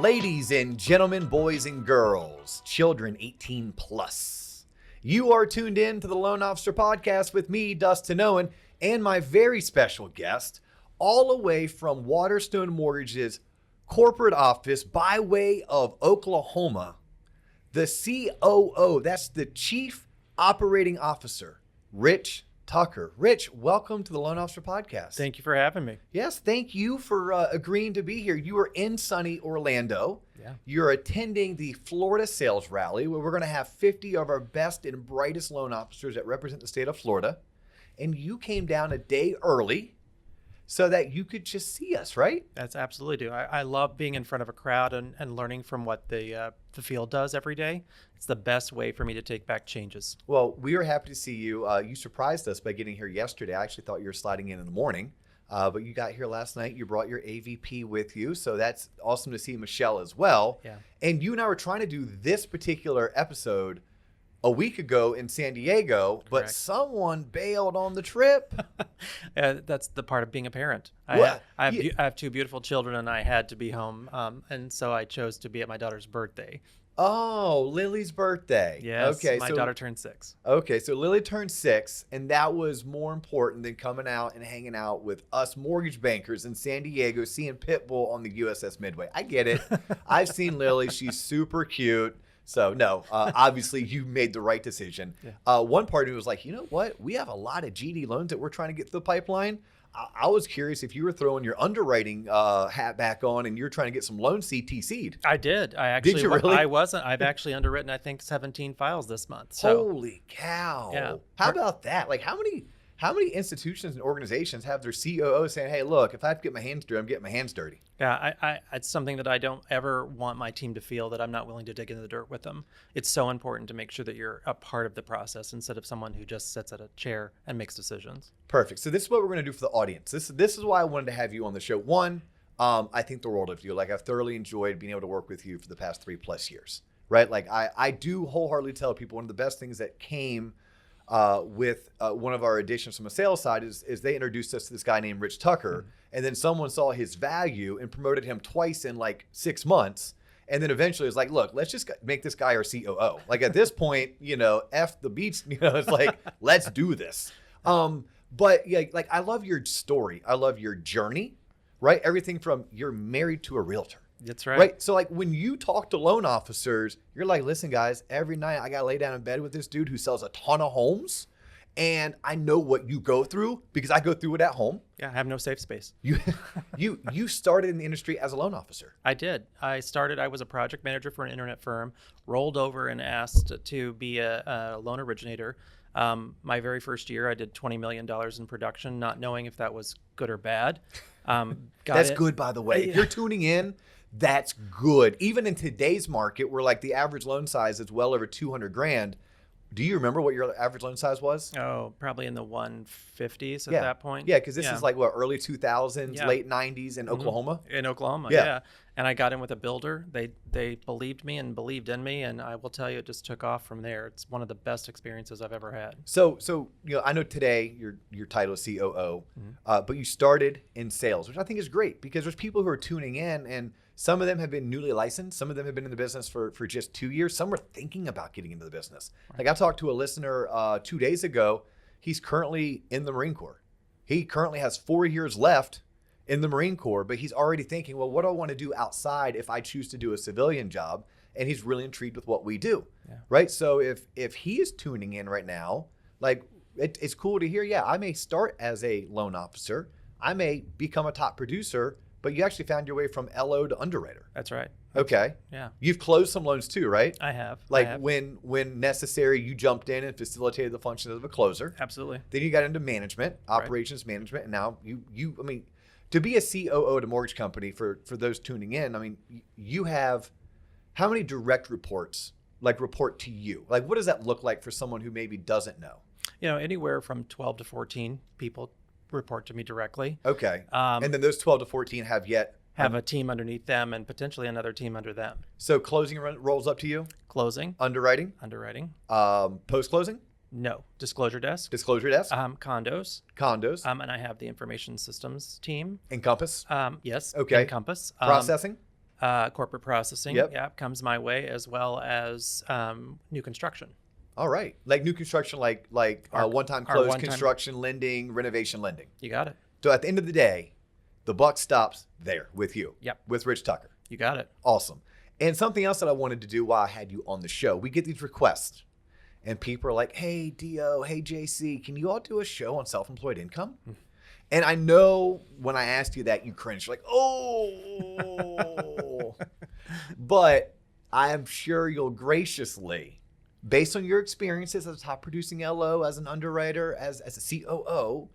Ladies and gentlemen, boys and girls, children 18 plus, you are tuned in to the Loan Officer Podcast with me, Dustin Owen, and my very special guest, all the way from Waterstone Mortgage's corporate office by way of Oklahoma, the COO, that's the Chief Operating Officer, Rich Tucker. Rich, welcome to the Loan Officer Podcast. Thank you for having me. Yes, thank you for agreeing to be here. You are in sunny Orlando. Yeah. You're attending the Florida Sales Rally, where we're going to have 50 of our best and brightest loan officers that represent the state of Florida. And you came down a day early so that you could just see us, right? That's absolutely do. I love being in front of a crowd and learning from what the field does every day. It's the best way for me to take back changes. Well, we are happy to see you. You surprised us by getting here yesterday. I actually thought you were sliding in the morning, but you got here last night. You brought your AVP with you, so that's awesome to see Michelle as well. Yeah. And you and I were trying to do this particular episode a week ago in San Diego, but Correct. someone bailed on the trip. That's the part of being a parent. Well, I have two beautiful children, and I had to be home, and so I chose to be at my daughter's birthday. Oh, Lily's birthday. Yes, Okay, my daughter turned 6. Okay, so Lily turned 6, and that was more important than coming out and hanging out with us mortgage bankers in San Diego, seeing Pitbull on the USS Midway. I get it. I've seen Lily. She's super cute. So, no, obviously you made the right decision. Yeah. One part of me was like, you know what? We have a lot of GD loans that we're trying to get through the pipeline. I was curious if you were throwing your underwriting hat back on and you're trying to get some loans CTC'd. I did. I actually. Did you really? I wasn't. I've actually underwritten, I think, 17 files this month. So. Holy cow. Yeah. How about that? Like how many institutions and organizations have their COO saying, hey, look, if I have to get my hands dirty, I'm getting my hands dirty? Yeah, it's something that I don't ever want my team to feel that I'm not willing to dig into the dirt with them. It's so important to make sure that you're a part of the process instead of someone who just sits at a chair and makes decisions. Perfect. So this is what we're going to do for the audience. This is why I wanted to have you on the show. One, I think the world of you. Like I've thoroughly enjoyed being able to work with you for the past 3+ years, right? Like I do wholeheartedly tell people one of the best things that came with one of our additions from a sales side is they introduced us to this guy named Rich Tucker. Mm-hmm. And then someone saw his value and promoted him twice in like 6 months. And then eventually it's like, look, let's just make this guy our COO. Like at this point, F the beats, it's like, let's do this. But yeah, like I love your story. I love your journey, right? Everything from you're married to a realtor. That's right. Right. So like when you talk to loan officers, you're like, listen, guys, every night I got to lay down in bed with this dude who sells a ton of homes. And I know what you go through because I go through it at home. Yeah, I have no safe space. You started in the industry as a loan officer. I did. I was a project manager for an internet firm, rolled over and asked to be a loan originator. My very first year, I did $20 million in production, not knowing if that was good or bad. That's good, by the way. If you're tuning in, that's good. Even in today's market, where like the average loan size is well over 200 grand. Do you remember what your average loan size was? Oh, probably in the 150s at that point. Yeah, because this is like what, early 2000s, late 90s in Mm-hmm. Oklahoma? In Oklahoma, yeah. And I got in with a builder. They believed me and believed in me, and I will tell you, it just took off from there. It's one of the best experiences I've ever had. So I know today your title is COO, but you started in sales, which I think is great because there's people who are tuning in, and some of them have been newly licensed. Some of them have been in the business for just 2 years. Some are thinking about getting into the business. Right. Like I talked to a listener 2 days ago. He's currently in the Marine Corps. He currently has 4 years left in the Marine Corps, but he's already thinking, well, what do I want to do outside if I choose to do a civilian job? And he's really intrigued with what we do, right? So if he is tuning in right now, like it's cool to hear, I may start as a loan officer. I may become a top producer, but you actually found your way from LO to underwriter. That's right. Okay. Yeah. You've closed some loans too, right? I have. When necessary, you jumped in and facilitated the functions of a closer. Absolutely. Then you got into management, operations management, and now I mean, to be a COO at a mortgage company, for those tuning in, I mean, you have how many direct reports report to you? Like, what does that look like for someone who maybe doesn't know? Anywhere from 12 to 14 people report to me directly. Okay. And then those 12 to 14 have a team underneath them and potentially another team under them. So closing rolls up to you? Closing. Underwriting? Post-closing? No. Disclosure desk. Condos? And I have the information systems team. Encompass? Yes. Okay. Encompass. Processing? Corporate processing, Yep. yeah, comes my way, as well as new construction. All right. Like new construction, like Our- one-time our close one-time- construction lending, renovation lending. You got it. So at the end of the day, the buck stops there with you. Yep. With Rich Tucker. You got it. Awesome. And something else that I wanted to do while I had you on the show, we get these requests and people are like, hey, Dio, hey, JC, can you all do a show on self-employed income? And I know when I asked you that, you cringed. You're like, oh. But I am sure you'll graciously, based on your experiences as a top producing LO, as an underwriter, as a COO,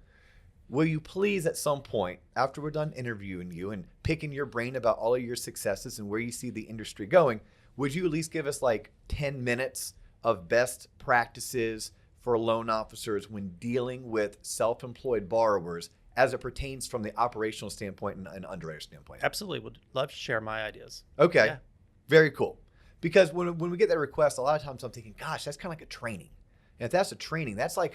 will you please at some point, after we're done interviewing you and picking your brain about all of your successes and where you see the industry going, would you at least give us like 10 minutes of best practices for loan officers when dealing with self-employed borrowers as it pertains from the operational standpoint and underwriter standpoint? Absolutely. Would love to share my ideas. Okay. Yeah. Very cool. Because when we get that request, a lot of times I'm thinking, gosh, that's kind of like a training. And if that's a training, that's like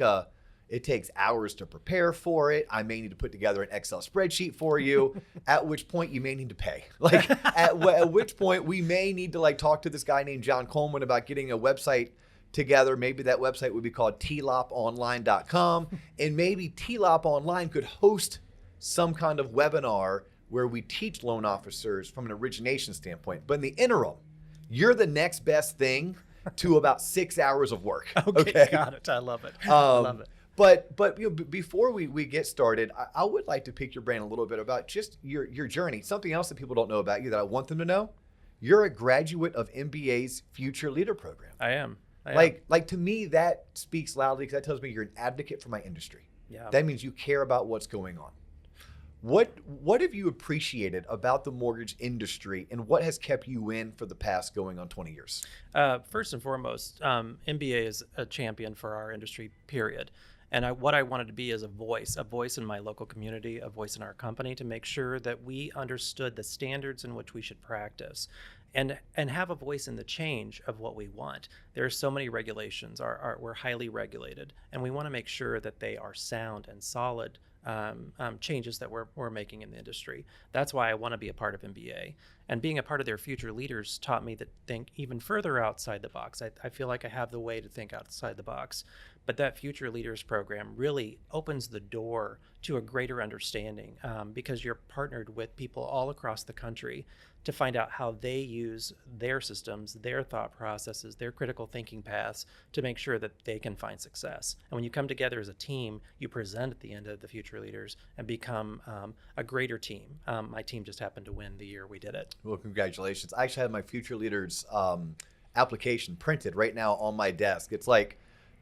it takes hours to prepare for it. I may need to put together an Excel spreadsheet for you, at which point you may need to pay. Like at which point we may need to like talk to this guy named John Coleman about getting a website together. Maybe that website would be called tloponline.com. And maybe TLOP Online could host some kind of webinar where we teach loan officers from an origination standpoint. But in the interim, you're the next best thing to about 6 hours of work. Okay. Got it. I love it. I love it. But before we get started, I would like to pick your brain a little bit about just your journey. Something else that people don't know about you that I want them to know. You're a graduate of MBA's Future Leader Program. I am. Like to me, that speaks loudly because that tells me you're an advocate for my industry. Yeah. That means you care about what's going on. What have you appreciated about the mortgage industry and what has kept you in for the past going on 20 years? First and foremost, MBA is a champion for our industry, period. And what I wanted to be is a voice in my local community, a voice in our company to make sure that we understood the standards in which we should practice and have a voice in the change of what we want. There are so many regulations, we're highly regulated, and we want to make sure that they are sound and solid changes that we're making in the industry. That's why I want to be a part of MBA. And being a part of their future leaders taught me to think even further outside the box. I feel like I have the way to think outside the box. But that Future Leaders program really opens the door to a greater understanding because you're partnered with people all across the country to find out how they use their systems, their thought processes, their critical thinking paths to make sure that they can find success. And when you come together as a team, you present at the end of the Future Leaders and become a greater team. My team just happened to win the year we did it. Well, congratulations. I actually have my Future Leaders application printed right now on my desk. It's like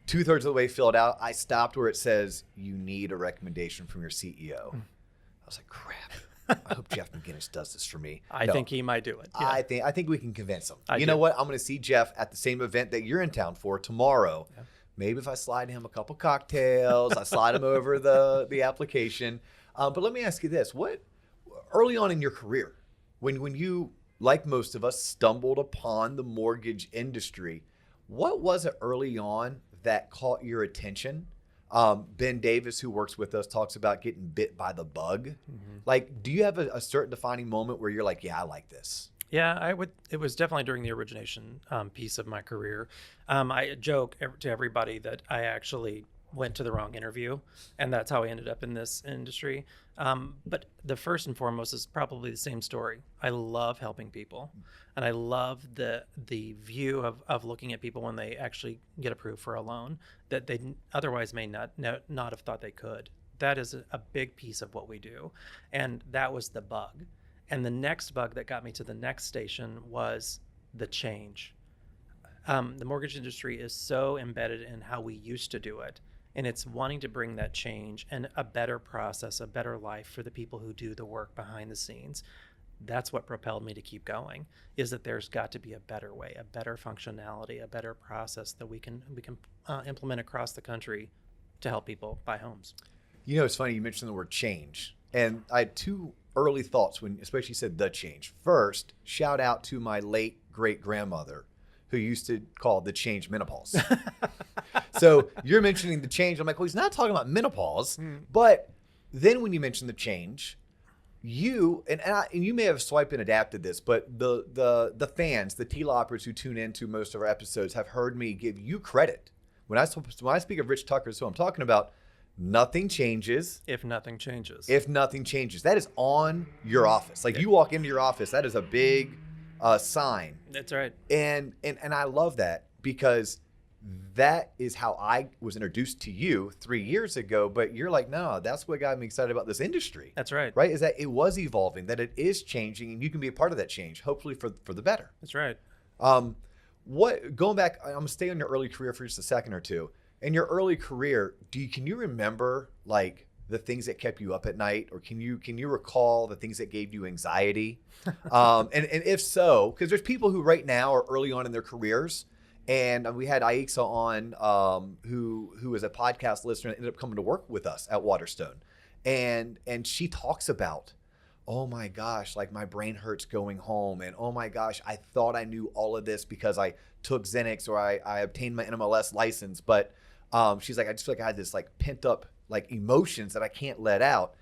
2/3 of the way filled out. I stopped where it says, you need a recommendation from your CEO. I was like, crap. I hope Jeff McGinnis does this for me. I think he might do it. Yeah. I think we can convince him. I you do. know what? I'm going to see Jeff at the same event that you're in town for tomorrow. Yeah. Maybe if I slide him a couple cocktails, I slide him over the application. But let me ask you this. What early on in your career, when you, like most of us, stumbled upon the mortgage industry, what was it early on that caught your attention? Ben Davis, who works with us, talks about getting bit by the bug. Mm-hmm. Like, do you have a certain defining moment where you're like, yeah, I like this? Yeah, it was definitely during the origination piece of my career. I joke to everybody that I actually went to the wrong interview, and that's how I ended up in this industry. But the first and foremost is probably the same story. I love helping people, and I love the view of looking at people when they actually get approved for a loan that they otherwise may not have thought they could. That is a big piece of what we do, and that was the bug. And the next bug that got me to the next station was the change. The mortgage industry is so embedded in how we used to do it. And it's wanting to bring that change and a better process, a better life for the people who do the work behind the scenes. That's what propelled me to keep going, is that there's got to be a better way, a better functionality, a better process that we can implement across the country to help people buy homes. You know, it's funny you mentioned the word change. And I had two early thoughts when especially said the change. First, shout out to my late great-grandmother who used to call the change menopause. So you're mentioning the change. I'm like, well, he's not talking about menopause. But then when you mention the change, and you may have swiped and adapted this, but the fans, the TLOPers who tune into most of our episodes have heard me give you credit. When I speak of Rich Tucker, so I'm talking about nothing changes. If nothing changes. If nothing changes. That is on your office. Like you walk into your office, that is a big sign. That's right. And I love that because that is how I was introduced to you 3 years ago. But you're like, no, that's what got me excited about this industry. That's right. Right? Is that it was evolving, that it is changing, and you can be a part of that change, hopefully for the better. That's right. Going back, I'm gonna stay on your early career for just a second or two. In your early career, can you remember like the things that kept you up at night, or can you recall the things that gave you anxiety? And if so, because there's people who right now are early on in their careers, and we had Aixa on, who is a podcast listener and ended up coming to work with us at Waterstone, and she talks about, oh my gosh, like my brain hurts going home, and oh my gosh, I thought I knew all of this because I took Xanax or I obtained my NMLS license, but she's like, I just feel like I had this like pent up like emotions that I can't let out.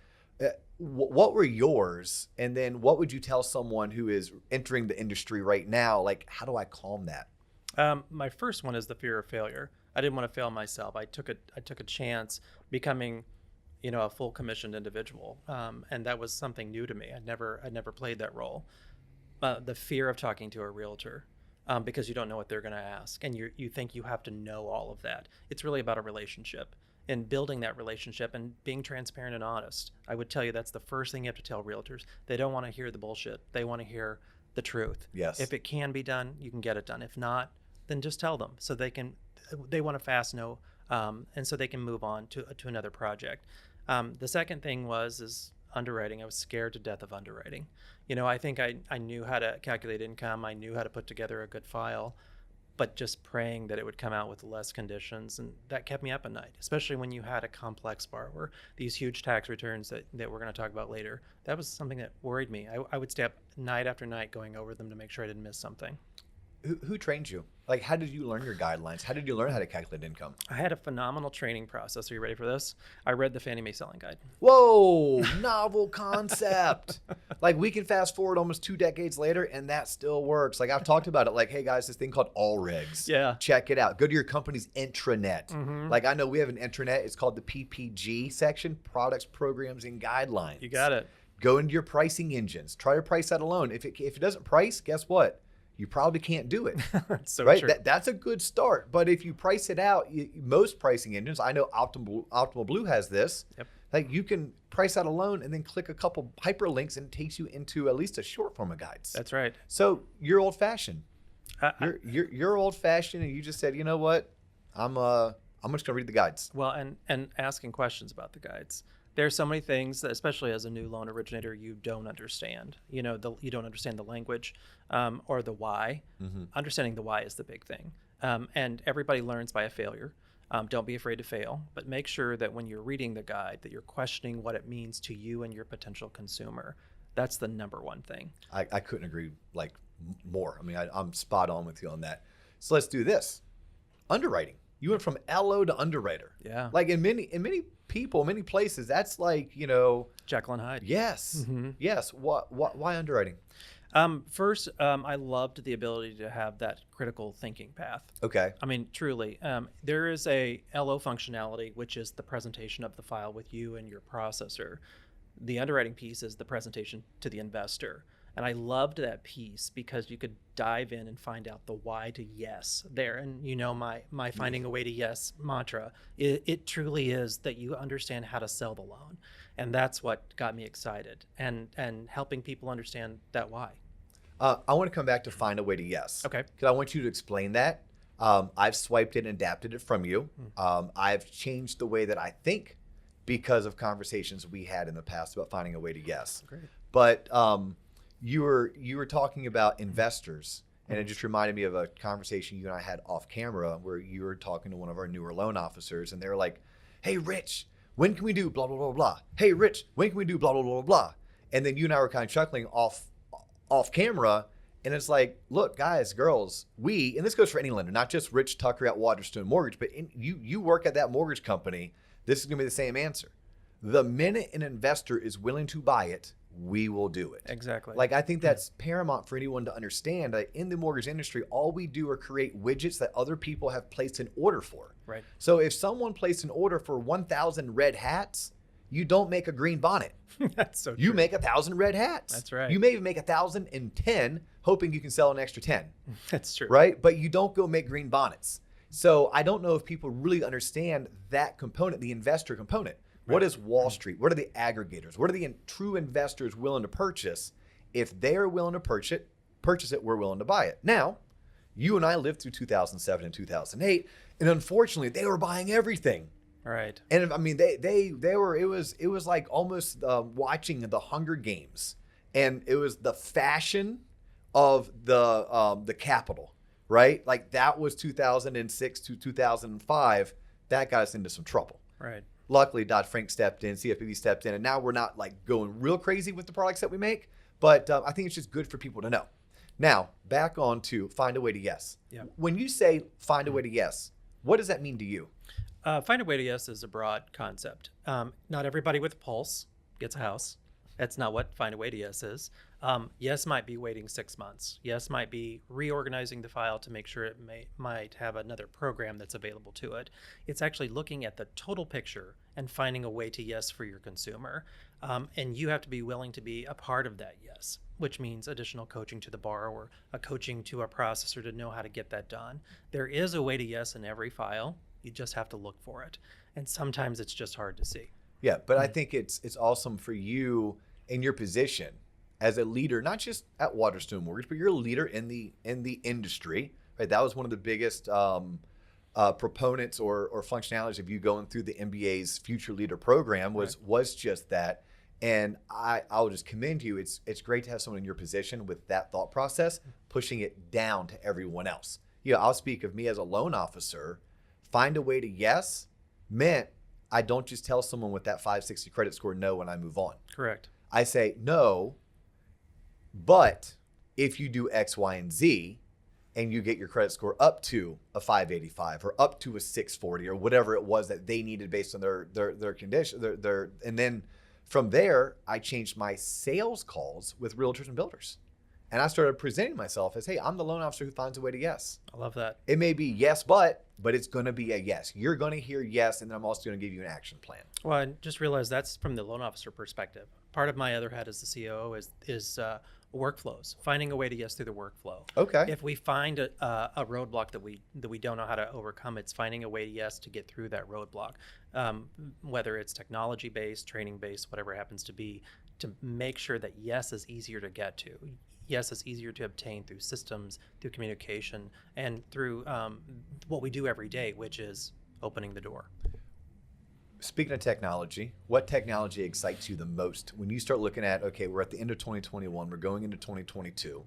What were yours? And then what would you tell someone who is entering the industry right now? Like, how do I calm that? My first one is the fear of failure. I didn't want to fail myself. I took a chance becoming, a full commissioned individual. And that was something new to me. I'd never played that role. The fear of talking to a realtor. Because you don't know what they're going to ask, and you think you have to know all of that. It's really about a relationship and building that relationship and being transparent and honest. I would tell you that's the first thing you have to tell realtors. They don't want to hear the bullshit. They want to hear the truth. Yes. If it can be done, you can get it done. If not, then just tell them so they want to fast know, and so they can move on to another project. The second thing is underwriting. I was scared to death of underwriting. I think I knew how to calculate income. I knew how to put together a good file, but just praying that it would come out with less conditions. And that kept me up at night, especially when you had a complex borrower, these huge tax returns that we're going to talk about later. That was something that worried me. I would stay up night after night going over them to make sure I didn't miss something. Who trained you? Like, how did you learn your guidelines? How did you learn how to calculate income? I had a phenomenal training process. Are you ready for this? I read the Fannie Mae Selling Guide. Whoa, novel concept. Like, we can fast forward almost 2 decades later, and that still works. Like, I've talked about it. Like, hey, guys, this thing called All Regs. Yeah. Check it out. Go to your company's intranet. Mm-hmm. Like, I know we have an intranet. It's called the PPG section, Products, Programs, and Guidelines. You got it. Go into your pricing engines. Try to price that alone. If it doesn't price, guess what? You probably can't do it. So right? true. That's a good start. But if you price it out, most pricing engines, I know Optimal Blue has this. Yep. Like, you can price out alone and then click a couple hyperlinks and it takes you into at least a short form of guides. That's right. So you're old fashioned. You're old fashioned, and you just said, you know what? I'm just gonna read the guides. Well, and asking questions about the guides. There's so many things that, especially as a new loan originator, you don't understand. You don't understand the language or the why. Mm-hmm. Understanding the why is the big thing. And everybody learns by a failure. Don't be afraid to fail, but make sure that when you're reading the guide that you're questioning what it means to you and your potential consumer. That's the number one thing. I couldn't agree more. I mean, I'm spot on with you on that. So let's do this. Underwriting. You went from LO to underwriter. Yeah. Like in many people, many places, that's like, Jekyll and Hyde. Yes. Mm-hmm. Yes. Why underwriting? First, I loved the ability to have that critical thinking path. Okay. I mean, truly, there is a LO functionality, which is the presentation of the file with you and your processor. The underwriting piece is the presentation to the investor. And I loved that piece because you could dive in and find out the why to yes there. And my finding a way to yes mantra, it truly is that you understand how to sell the loan. And that's what got me excited, and helping people understand that why. I want to come back to find a way to yes. Okay. Because I want you to explain that. I've swiped it and adapted it from you. I've changed the way that I think because of conversations we had in the past about finding a way to yes. Great. But you were talking about investors, and it just reminded me of a conversation you and I had off camera where you were talking to one of our newer loan officers, and they were like, hey, Rich, when can we do blah, blah, blah, blah? Hey, Rich, when can we do blah, blah, blah, blah? And then you and I were kind of chuckling off camera, and it's like, look, guys, girls, and this goes for any lender, not just Rich Tucker at Waterstone Mortgage, but you work at that mortgage company, this is going to be the same answer. The minute an investor is willing to buy it, we will do it. Exactly. Like, I think that's paramount for anyone to understand. That in the mortgage industry, all we do are create widgets that other people have placed an order for. Right. So if someone placed an order for 1,000 red hats, you don't make a green bonnet. That's so true. You make 1,000 red hats. That's right. You may even make 1,010, hoping you can sell an extra 10. That's true. Right? But you don't go make green bonnets. So I don't know if people really understand that component, the investor component. Right. What is Wall Street? What are the aggregators? What are the true investors willing to purchase? If they are willing to purchase it, we're willing to buy it. Now, you and I lived through 2007 and 2008, and unfortunately, they were buying everything. Right. And I mean, they were, it was like almost watching the Hunger Games, and it was the fashion of the capital, right? Like that was 2006 to 2005. That got us into some trouble. Right. Luckily, Dodd-Frank stepped in, CFPB stepped in, and now we're not like going real crazy with the products that we make, but I think it's just good for people to know. Now, back on to find a way to yes. Yeah. When you say find a way to yes, what does that mean to you? Find a way to yes is a broad concept. Not everybody with a pulse gets a house. That's not what find a way to yes is. Yes might be waiting 6 months. Yes might be reorganizing the file to make sure it might have another program that's available to it. It's actually looking at the total picture and finding a way to yes for your consumer. And you have to be willing to be a part of that yes, which means additional coaching to the borrower, a coaching to a processor to know how to get that done. There is a way to yes in every file. You just have to look for it. And sometimes it's just hard to see. Yeah, but I think it's awesome for you in your position as a leader, not just at Waterstone Mortgage, but you're a leader in the industry, right? That was one of the biggest proponents or functionalities of you going through the MBA's Future Leader program was just that. And I'll just commend you. It's great to have someone in your position with that thought process, pushing it down to everyone else. You know, I'll speak of me as a loan officer. Find a way to yes meant I don't just tell someone with that 560 credit score no when I move on. Correct. I say no, but if you do X, Y, and Z, and you get your credit score up to a 585 or up to a 640 or whatever it was that they needed based on their condition, and then from there, I changed my sales calls with realtors and builders. And I started presenting myself as, hey, I'm the loan officer who finds a way to yes. I love that. It may be yes, but it's going to be a yes. You're going to hear yes, and then I'm also going to give you an action plan. Well, and just realize that's from the loan officer perspective. Part of my other hat as the COO is workflows, finding a way to yes through the workflow. Okay. If we find a roadblock that we don't know how to overcome, it's finding a way to yes to get through that roadblock, whether it's technology-based, training-based, whatever it happens to be, to make sure that yes is easier to get to. Yes, it's easier to obtain through systems, through communication, and through what we do every day, which is opening the door. Speaking of technology, what technology excites you the most when you start looking at, okay, we're at the end of 2021, we're going into 2022.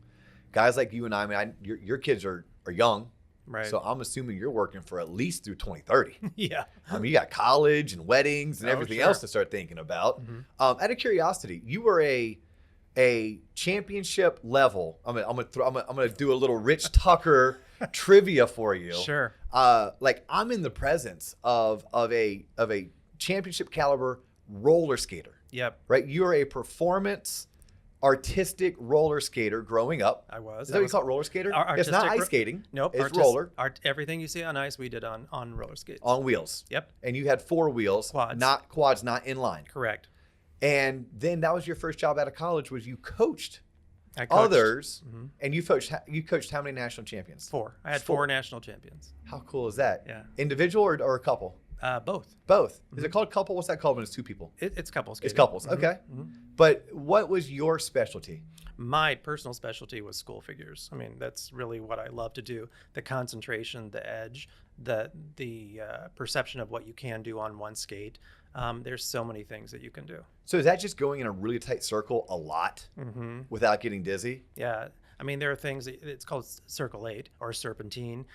Guys like you and I your kids are young, right? So I'm assuming you're working for at least through 2030. Yeah. I mean, you got college and weddings and everything else to start thinking about. Mm-hmm. Out of curiosity, you were a championship level. I'm gonna do a little Rich Tucker trivia for you. Sure. Like I'm in the presence of a championship caliber roller skater. Yep. Right. You're a performance artistic roller skater growing up. I was. Is that what you call it, roller skater? It's not ice skating. Nope. It's roller. Everything you see on ice, we did on roller skates. On wheels. Yep. And you had 4 wheels. Quads. Not quads, not inline. Correct. And then that was your first job out of college, was you coached I coached others, mm-hmm. and you coached how many national champions? 4. I had 4 national champions. How cool is that? Yeah. Individual or a couple? Both. Both. Mm-hmm. Is it called couple? What's that called when it's 2 people? It's couples. It's couples. Mm-hmm. Okay. Mm-hmm. But what was your specialty? My personal specialty was school figures. I mean, that's really what I love to do. The concentration, the edge, the perception of what you can do on one skate. There's so many things that you can do. So is that just going in a really tight circle a lot Mm-hmm. without getting dizzy? Yeah. I mean, there are things, it's called circle 8 or serpentine,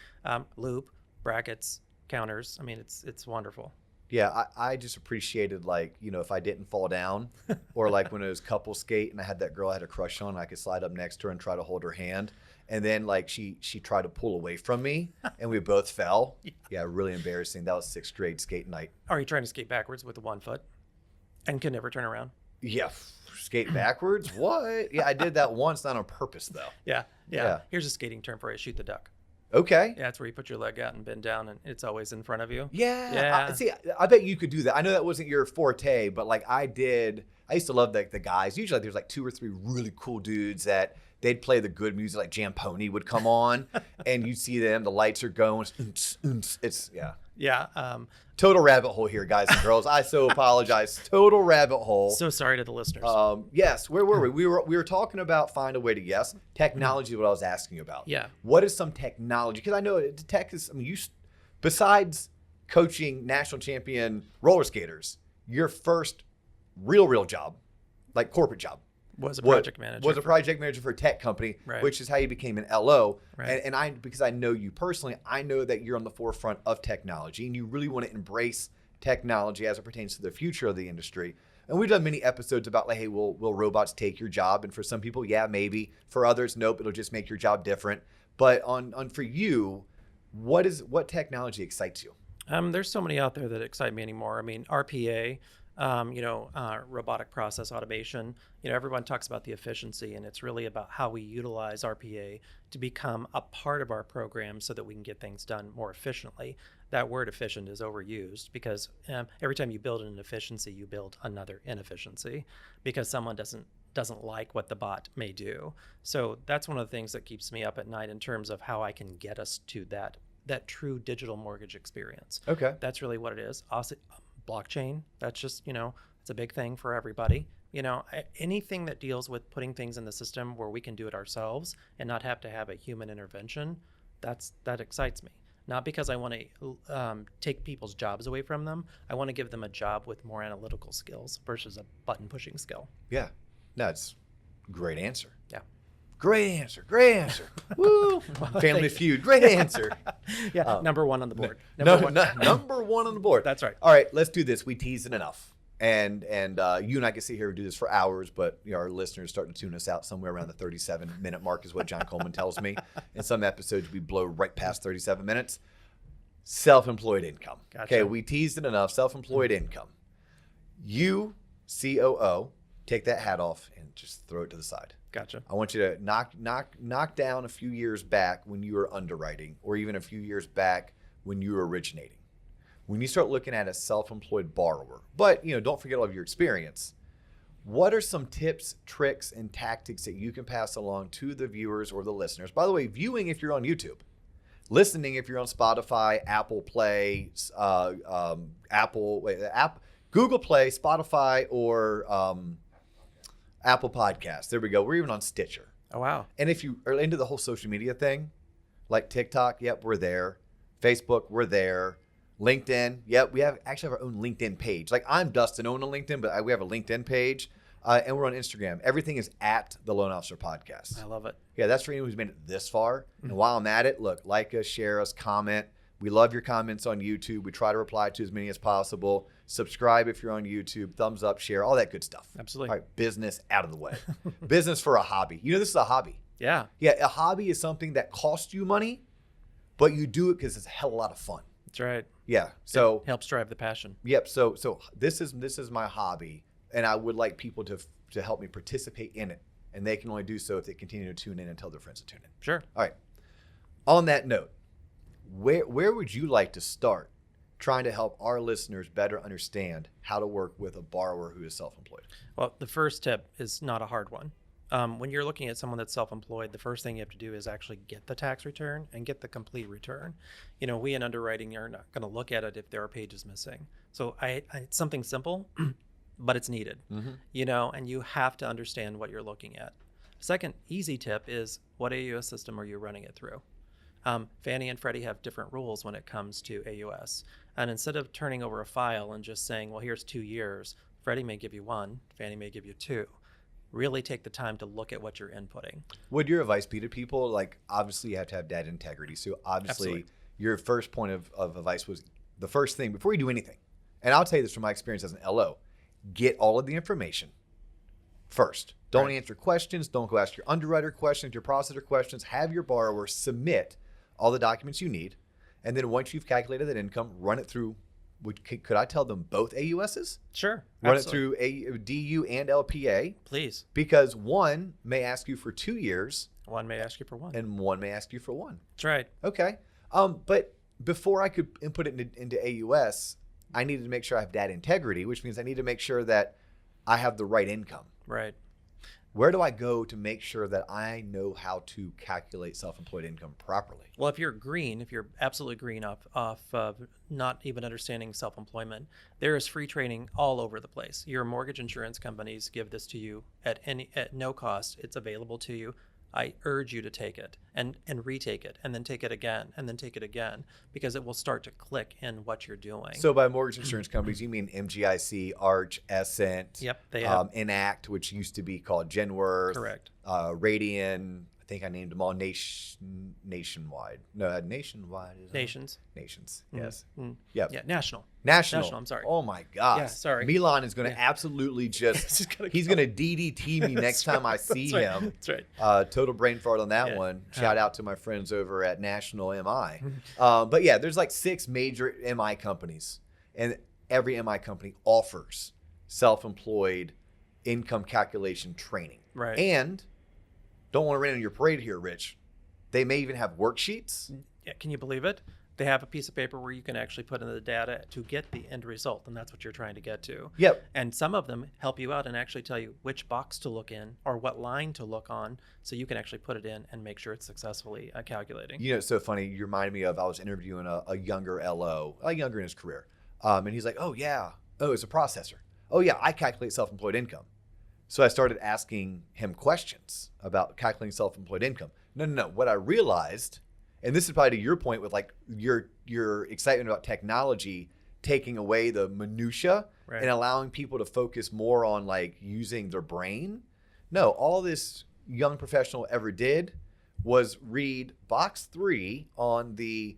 loop, brackets, counters. I mean, it's wonderful. Yeah, I just appreciated, like, you know, if I didn't fall down, or like when it was couple skate and I had that girl I had a crush on, I could slide up next to her and try to hold her hand. And then like she tried to pull away from me and we both fell. Yeah, really embarrassing. That was 6th grade skate night. Are you trying to skate backwards with the 1 foot? And can never turn around. Yeah, skate backwards. What? Yeah, I did that once, not on purpose though. Yeah. Here's a skating term for it: shoot the duck. Okay. Yeah, it's where you put your leg out and bend down, and it's always in front of you. Yeah. See, I bet you could do that. I know that wasn't your forte, but like I used to love the guys. Usually there's like 2 or 3 really cool dudes that they'd play the good music, like Jamponi would come on and you'd see them, the lights are going. It's, yeah. Yeah. Total rabbit hole here, guys and girls. I so apologize. Total rabbit hole. So sorry to the listeners. Yes. Where were we? We were talking about find a way to yes. Technology is what I was asking about. Yeah. What is some technology? Because I know tech is, I mean, besides coaching national champion roller skaters, your first real job, like corporate job, was a project manager. Was a project manager for a tech company, Right. which is how you became an LO. Right. And I, because I know you personally, I know that you're on the forefront of technology and you really want to embrace technology as it pertains to the future of the industry. And we've done many episodes about like, hey, will robots take your job? And for some people, yeah, maybe. For others, nope, it'll just make your job different. But on for you, what technology excites you? There's so many out there that excite me anymore. I mean, RPA, robotic process automation. Everyone talks about the efficiency, and it's really about how we utilize RPA to become a part of our program so that we can get things done more efficiently. That word efficient is overused because every time you build an efficiency, you build another inefficiency because someone doesn't like what the bot may do. So that's one of the things that keeps me up at night in terms of how I can get us to that true digital mortgage experience. Okay. That's really what it is. Also, blockchain, that's just, it's a big thing for everybody. Anything that deals with putting things in the system where we can do it ourselves and not have to have a human intervention, that excites me. Not because I want to take people's jobs away from them. I want to give them a job with more analytical skills versus a button pushing skill. Yeah. That's a great answer. Yeah. Great answer. Woo. Family Feud. Great answer. Yeah. Number 1 on the board. Number one on the board. That's right. All right, let's do this. We teased it enough. And you and I can sit here and do this for hours, but our listeners start to tune us out somewhere around the 37-minute mark is what John Coleman tells me. In some episodes, we blow right past 37 minutes. Self-employed income. Gotcha. Okay, we teased it enough. Self-employed income. You, COO, take that hat off and just throw it to the side. Gotcha. I want you to knock down a few years back when you were underwriting, or even a few years back when you were originating. When you start looking at a self-employed borrower, but don't forget all of your experience. What are some tips, tricks, and tactics that you can pass along to the viewers or the listeners? By the way, viewing if you're on YouTube, listening if you're on Spotify, Apple Play, Google Play, Spotify, or Apple Podcasts. There we go. We're even on Stitcher. Oh, wow. And if you are into the whole social media thing, like TikTok, yep, we're there. Facebook, we're there. LinkedIn, yep, we actually have our own LinkedIn page. Like I'm Dustin, own a LinkedIn, but we have a LinkedIn page, and we're on Instagram. Everything is at the Loan Officer Podcast. I love it. Yeah, that's for anyone who's made it this far. And while I'm at it, look, like us, share us, comment. We love your comments on YouTube. We try to reply to as many as possible. Subscribe if you're on YouTube. Thumbs up, share, all that good stuff. Absolutely. All right, business out of the way. Business for a hobby. This is a hobby. Yeah. Yeah, a hobby is something that costs you money, but you do it because it's a hell of a lot of fun. That's right. Yeah. So it helps drive the passion. Yep. So this is my hobby, and I would like people to help me participate in it, and they can only do so if they continue to tune in and tell their friends to tune in. Sure. All right. On that note, where would you like to start trying to help our listeners better understand how to work with a borrower who is self-employed? Well, the first tip is not a hard one. When you're looking at someone that's self-employed, the first thing you have to do is actually get the tax return and get the complete return. We in underwriting are not going to look at it if there are pages missing. So it's something simple, but it's needed, and you have to understand what you're looking at. Second easy tip is what AUS system are you running it through? Fannie and Freddie have different rules when it comes to AUS. And instead of turning over a file and just saying, well, here's 2 years, Freddie may give you 1, Fannie may give you 2. Really take the time to look at what you're inputting. Would your advice be to people, like, obviously you have to have data integrity. So obviously Absolutely. Your first point of advice was the first thing before you do anything. And I'll tell you this from my experience as an LO, get all of the information first. Don't answer questions. Don't go ask your underwriter questions, your processor questions. Have your borrower submit all the documents you need. And then once you've calculated that income, run it through could I tell them both AUSs? Sure. Run Absolutely. it through DU and LPA, Please. because one may ask you for 2 years One may ask you for one. and one may ask you for 1. That's right. Okay. But before I could input it into AUS, I needed to make sure I have data integrity, which means I need to make sure that I have the right income. Right. Where do I go to make sure that I know how to calculate self-employed income properly? Well, if you're absolutely green off of not even understanding self-employment, there is free training all over the place. Your mortgage insurance companies give this to you at no cost. It's available to you. I urge you to take it and retake it and then take it again and then take it again, because it will start to click in what you're doing. So by mortgage insurance companies, you mean MGIC, Arch, Essent, Yep, they have. Enact, which used to be called Genworth, Correct. Radian. I think I named them all nationwide. No, nationwide. Is Nations. Nations. Yes. Mm. Yep. Yeah, national. National. I'm sorry. Oh my God. Yeah, sorry. Milan is going to absolutely he's going to DDT me next time I see him. That's right. Total brain fart on that Yeah. one. Shout out to my friends over at National MI. But yeah, there's like 6 major MI companies, and every MI company offers self-employed income calculation training. Right. And don't want to rain on your parade here, Rich. They may even have worksheets. Yeah, can you believe it? They have a piece of paper where you can actually put in the data to get the end result, and that's what you're trying to get to. Yep. And some of them help you out and actually tell you which box to look in or what line to look on, so you can actually put it in and make sure it's successfully calculating. You know, it's so funny. You remind me of, I was interviewing a younger LO, younger in his career. And he's like, oh, yeah. Oh, it's a processor. Oh, yeah, I calculate self-employed income. So I started asking him questions about calculating self-employed income. No. What I realized, and this is probably to your point with like your excitement about technology taking away the minutia Right. and allowing people to focus more on like using their brain. No, all this young professional ever did was read box 3 on the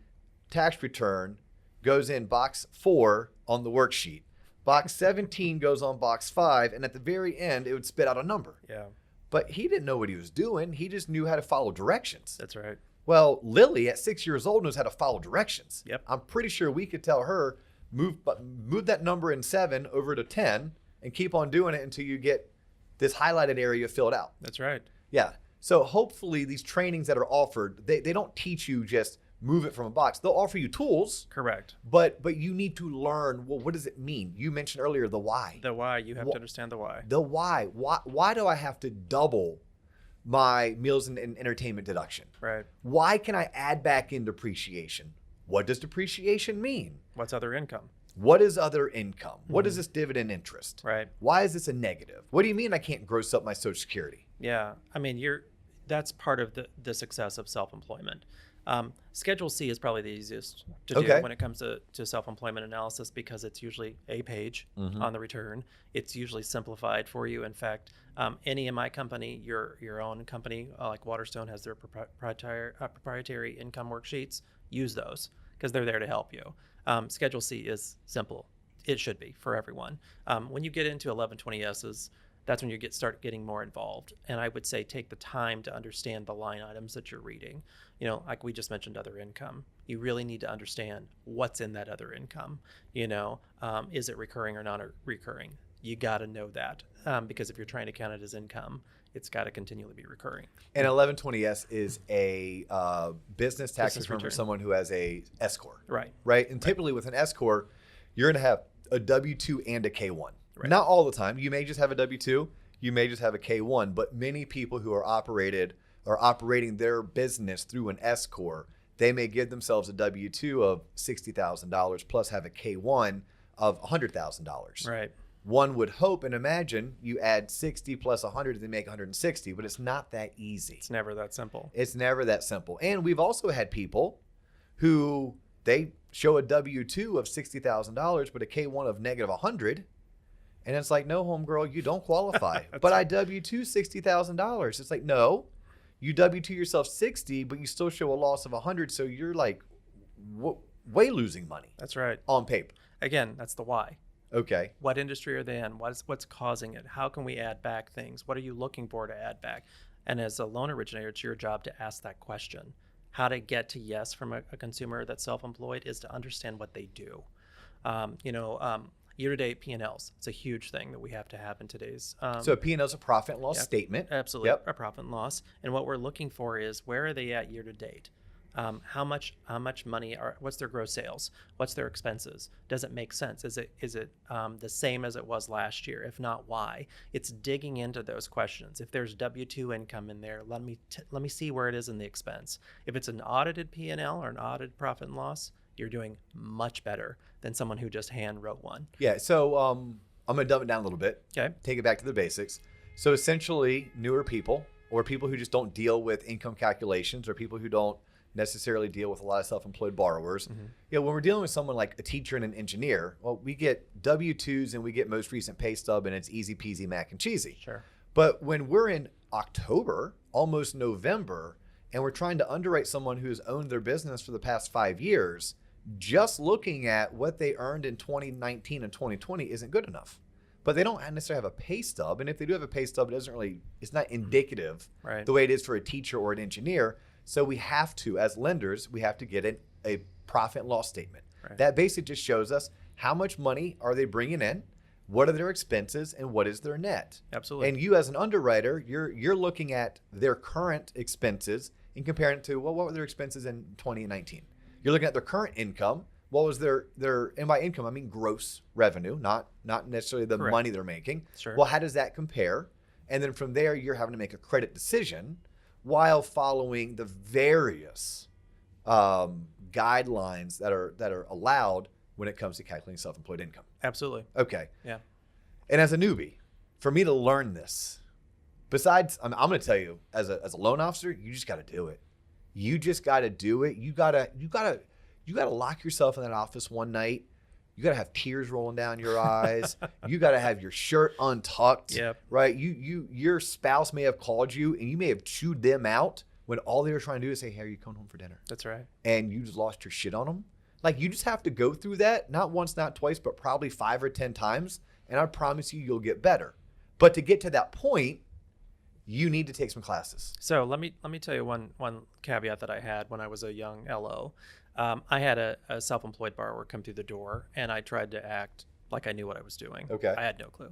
tax return, goes in box 4 on the worksheet. Box 17 goes on box 5, and at the very end, it would spit out a number. Yeah, But he didn't know what he was doing. He just knew how to follow directions. that's right. Well, Lily at 6 years old knows how to follow directions. Yep. I'm pretty sure we could tell her, move that number in 7 over to 10 and keep on doing it until you get this highlighted area filled out. That's right. Yeah. So hopefully these trainings that are offered, they don't teach you just move it from a box. They'll offer you tools, Correct. but you need to learn, well, what does it mean? You mentioned earlier the why. The why, you have to understand the why. The why. Why do I have to double my meals and entertainment deduction? Right. Why can I add back in depreciation? What does depreciation mean? What's other income? What is other income? What is this dividend interest? Right. Why is this a negative? What do you mean I can't gross up my Social Security? Yeah, I mean, that's part of the success of self-employment. Schedule C is probably the easiest to do Okay. when it comes to self-employment analysis, because it's usually a page on the return. It's usually simplified for you. In fact, any MI company, your own company, like Waterstone has their proprietary income worksheets. Use those because they're there to help you. Schedule C is simple. It should be for everyone. When you get into 1120S's, that's when you start getting more involved. And I would say take the time to understand the line items that you're reading. You know, like we just mentioned other income. You really need to understand what's in that other income. You know, is it recurring or not recurring? You got to know that because if you're trying to count it as income, it's got to continually be recurring. And 1120S is a business tax return for return. someone who has a S corp. Right. Right. And typically with an S corp, you're going to have a W-2 and a K-1. Right. Not all the time. You may just have a W-2. You may just have a K-1. But many people who are operating their business through an S corp, they may give themselves a W-2 of $60,000 plus have a K-1 of $100,000. Right. One would hope and imagine you add 60 plus 100 to make 160, but it's not that easy. It's never that simple. It's never that simple. And we've also had people who they show a W-2 of $60,000, but a K-1 of negative 100. And it's like, no, homegirl, you don't qualify. But I W-2 $60,000. It's like, no, you W-2 yourself 60, but you still show a loss of 100. So you're like way losing money. That's right. On paper. Again, that's the why. Okay. What industry are they in? What's causing it? How can we add back things? What are you looking for to add back? And as a loan originator, it's your job to ask that question. How to get to yes from a consumer that's self-employed is to understand what they do. Year-to-date P&Ls. It's a huge thing that we have to have in today's. So a P&L is a profit and loss statement. Absolutely, Yep. a profit and loss. And what we're looking for is where are they at year-to-date? How much money what's their gross sales? What's their expenses? Does it make sense? Is it the same as it was last year? If not, why? It's digging into those questions. If there's W-2 income in there, let me see where it is in the expense. If it's an audited P&L or an audited profit and loss, you're doing much better than someone who just hand wrote one. Yeah. So I'm going to dumb it down a little bit. Okay. Take it back to the basics. So essentially, newer people or people who just don't deal with income calculations or people who don't necessarily deal with a lot of self-employed borrowers. When we're dealing with someone like a teacher and an engineer, well, we get W-2s and we get most recent pay stub and it's easy peasy mac and cheesy. Sure. But when we're in October, almost November, and we're trying to underwrite someone who's owned their business for the past 5 years, just looking at what they earned in 2019 and 2020 isn't good enough. But they don't necessarily have a pay stub. And if they do have a pay stub, it's not indicative the way it is for a teacher or an engineer. So we have to, as lenders, we have to get a profit and loss statement. Right. That basically just shows us how much money are they bringing in, what are their expenses, and what is their net. Absolutely. And you as an underwriter, you're looking at their current expenses and comparing it to, well, what were their expenses in 2019? You're looking at their current income. What was their and by income, I mean gross revenue, not necessarily the money they're making. Sure. Well, how does that compare? And then from there, you're having to make a credit decision while following the various guidelines that are allowed when it comes to calculating self-employed income. Absolutely. Okay. Yeah. And as a newbie, for me to learn this, besides, I'm going to tell you, as a loan officer, you just got to do it. You just got to do it. You got to lock yourself in that office one night. You got to have tears rolling down your eyes. You got to have your shirt untucked. Yep. Right? Your spouse may have called you and you may have chewed them out when all they were trying to do is say, "Hey, are you coming home for dinner?" That's right. And you just lost your shit on them. Like, you just have to go through that, not once, not twice, but probably 5 or 10 times. And I promise you'll get better. But to get to that point, you need to take some classes. So let me tell you one caveat that I had when I was a young LO. I had a self-employed borrower come through the door, and I tried to act like I knew what I was doing. Okay. I had no clue.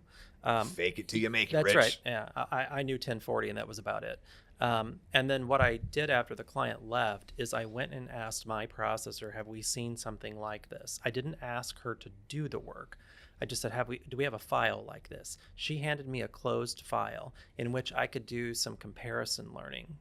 Fake it till you make it, That's Rich. right. Yeah, I knew 1040, and that was about it. And then what I did after the client left is I went and asked my processor, have we seen something like this? I didn't ask her to do the work. I just said, do we have a file like this? She handed me a closed file in which I could do some comparison learning.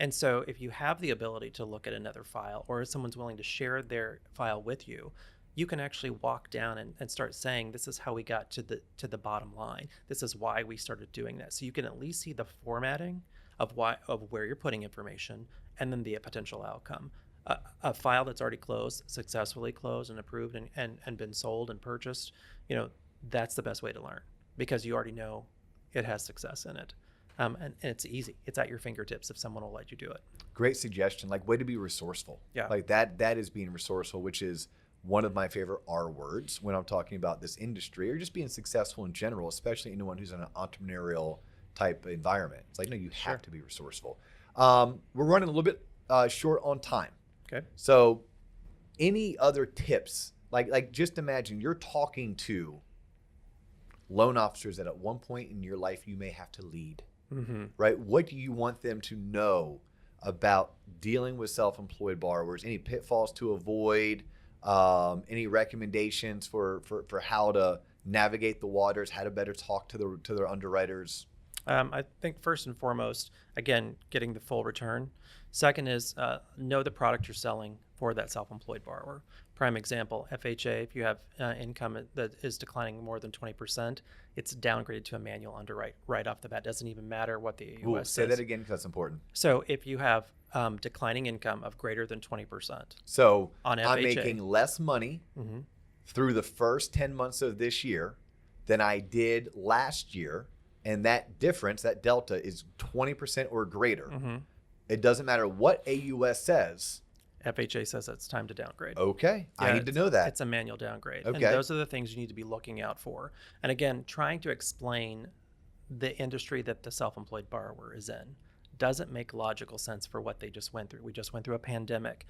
And so if you have the ability to look at another file, or if someone's willing to share their file with you, you can actually walk down and start saying, this is how we got to the bottom line. This is why we started doing that. So you can at least see the formatting of where you're putting information, and then the potential outcome. A file that's already closed, successfully closed and approved and been sold and purchased, that's the best way to learn, because you already know it has success in it. And it's easy. It's at your fingertips if someone will let you do it. Great suggestion. Like, way to be resourceful. Yeah. Like that is being resourceful, which is one of my favorite R words when I'm talking about this industry, or just being successful in general, especially anyone who's in an entrepreneurial type environment. It's like, no, you have to be resourceful. We're running a little bit short on time. Okay. So any other tips? Like just imagine you're talking to loan officers that at one point in your life you may have to lead, right? What do you want them to know about dealing with self-employed borrowers? Any pitfalls to avoid? Any recommendations for how to navigate the waters? How to better talk to their underwriters? I think first and foremost, again, getting the full return. Second is know the product you're selling for that self-employed borrower. Prime example, FHA, if you have income that is declining more than 20%, it's downgraded to a manual underwrite right off the bat. Doesn't even matter what the AUS Say says. that again, because that's important. So if you have declining income of greater than 20%. So on FHA, I'm making less money through the first 10 months of this year than I did last year. And that difference, that delta, is 20% or greater. It doesn't matter what AUS says. FHA says it's time to downgrade. Okay, Yeah, I need to know that. It's a manual downgrade. Okay. And those are the things you need to be looking out for. And again, trying to explain the industry that the self-employed borrower is in doesn't make logical sense for what they just went through. We just went through a pandemic,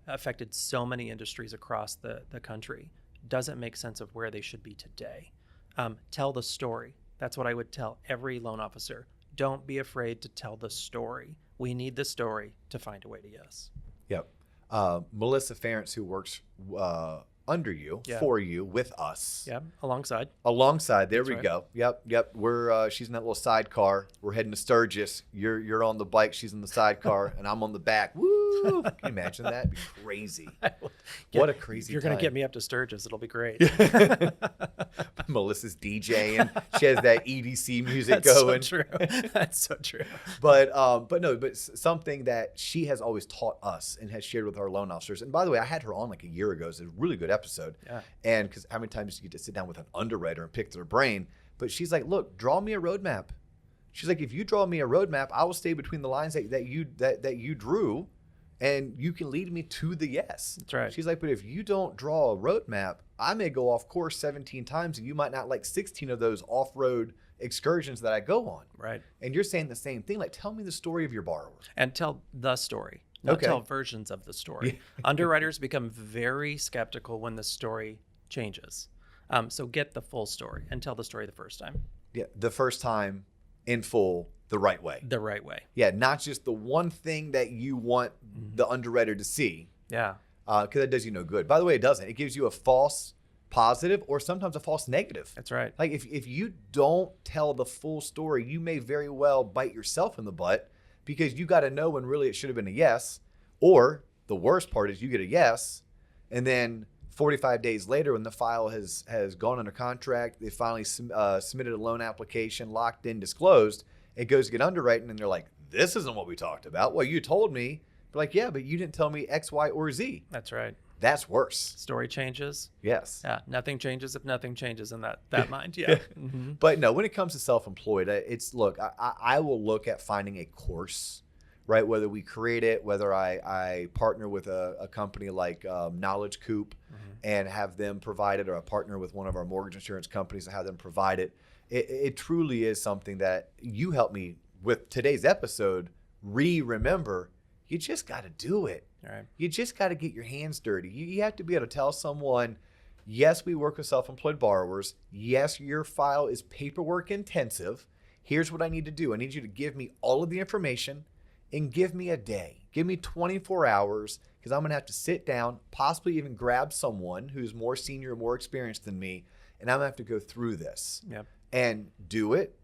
affected so many industries across the country. doesn't make sense of where they should be today. Tell the story. That's what I would tell every loan officer. Don't be afraid to tell the story. We need the story to find a way to yes. Yep. Melissa Ferentz, who works under you, for you, with us. Yeah, alongside. There we right. go. Yep. We're she's in that little sidecar. We're heading to Sturgis. You're on the bike. She's in the sidecar, and I'm on the back. Woo! Can you imagine that? It'd be crazy. What a crazy! You're going to get me up to Sturgis. It'll be great. Melissa's DJing. She has that EDC music That's going. so true. That's so true. But something that she has always taught us and has shared with our loan officers. And by the way, I had her on like a year ago. It's a really good episode. Yeah. And because how many times you get to sit down with an underwriter and pick their brain? But she's like, look, draw me a roadmap. She's like, if you draw me a roadmap, I will stay between the lines that you drew, and you can lead me to the yes. That's right. She's like, but if you don't draw a roadmap, I may go off course 17 times, and you might not like 16 of those off-road excursions that I go on. Right. And you're saying the same thing. Like, tell me the story of your borrower. And tell the story. Not tell versions of the story. Yeah. Underwriters become very skeptical when the story changes. So get the full story and tell the story the first time. Yeah, the first time in full, the right way. The right way. Yeah, not just the one thing that you want the underwriter to see. Yeah. Because that does you no good. By the way, it doesn't. It gives you a false positive or sometimes a false negative. That's right. Like if you don't tell the full story, you may very well bite yourself in the butt because you got to know when really it should have been a yes. Or the worst part is you get a yes, and then 45 days later when the file has gone under contract, they finally submitted a loan application, locked in, disclosed, it goes to get underwriting, and they're like, this isn't what we talked about. Well, you told me. But like, yeah, but you didn't tell me X, Y, or Z. That's right. That's worse. Story changes. Yes. Yeah. Nothing changes if nothing changes in that mind. Yeah. Mm-hmm. But no, when it comes to self-employed, I will look at finding a course, right? Whether we create it, whether I partner with a company like Knowledge Coop and have them provide it, or I partner with one of our mortgage insurance companies and have them provide it. It truly is something that you help me with today's episode remember. You just got to do it. All right. You just got to get your hands dirty. You have to be able to tell someone, yes, we work with self-employed borrowers. Yes, your file is paperwork intensive. Here's what I need to do. I need you to give me all of the information and give me a day. Give me 24 hours because I'm going to have to sit down, possibly even grab someone who's more senior, more experienced than me, and I'm going to have to go through this. Yep. And do it.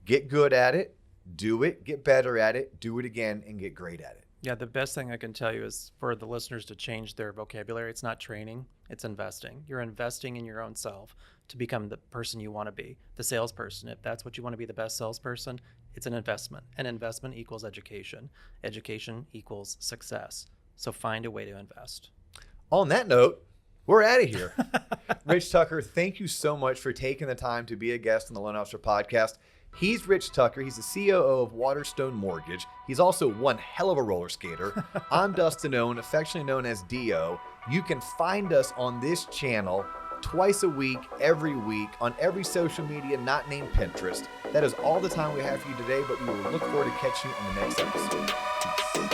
Get good at it. Do it, get better at it, do it again, and get great at it. Yeah, the best thing I can tell you is for the listeners to change their vocabulary. It's not training, it's investing. You're investing in your own self to become the person you want to be, the salesperson. If that's what you want to be, the best salesperson, it's an investment. And investment equals education. Education equals success. So find a way to invest. On that note, we're out of here. Rich Tucker, thank you so much for taking the time to be a guest on the Loan Officer Podcast. He's Rich Tucker. He's the COO of Waterstone Mortgage. He's also one hell of a roller skater. I'm Dustin Owen, affectionately known as Dio. You can find us on this channel twice a week, every week, on every social media not named Pinterest. That is all the time we have for you today, but we will look forward to catching you on the next episode. Peace.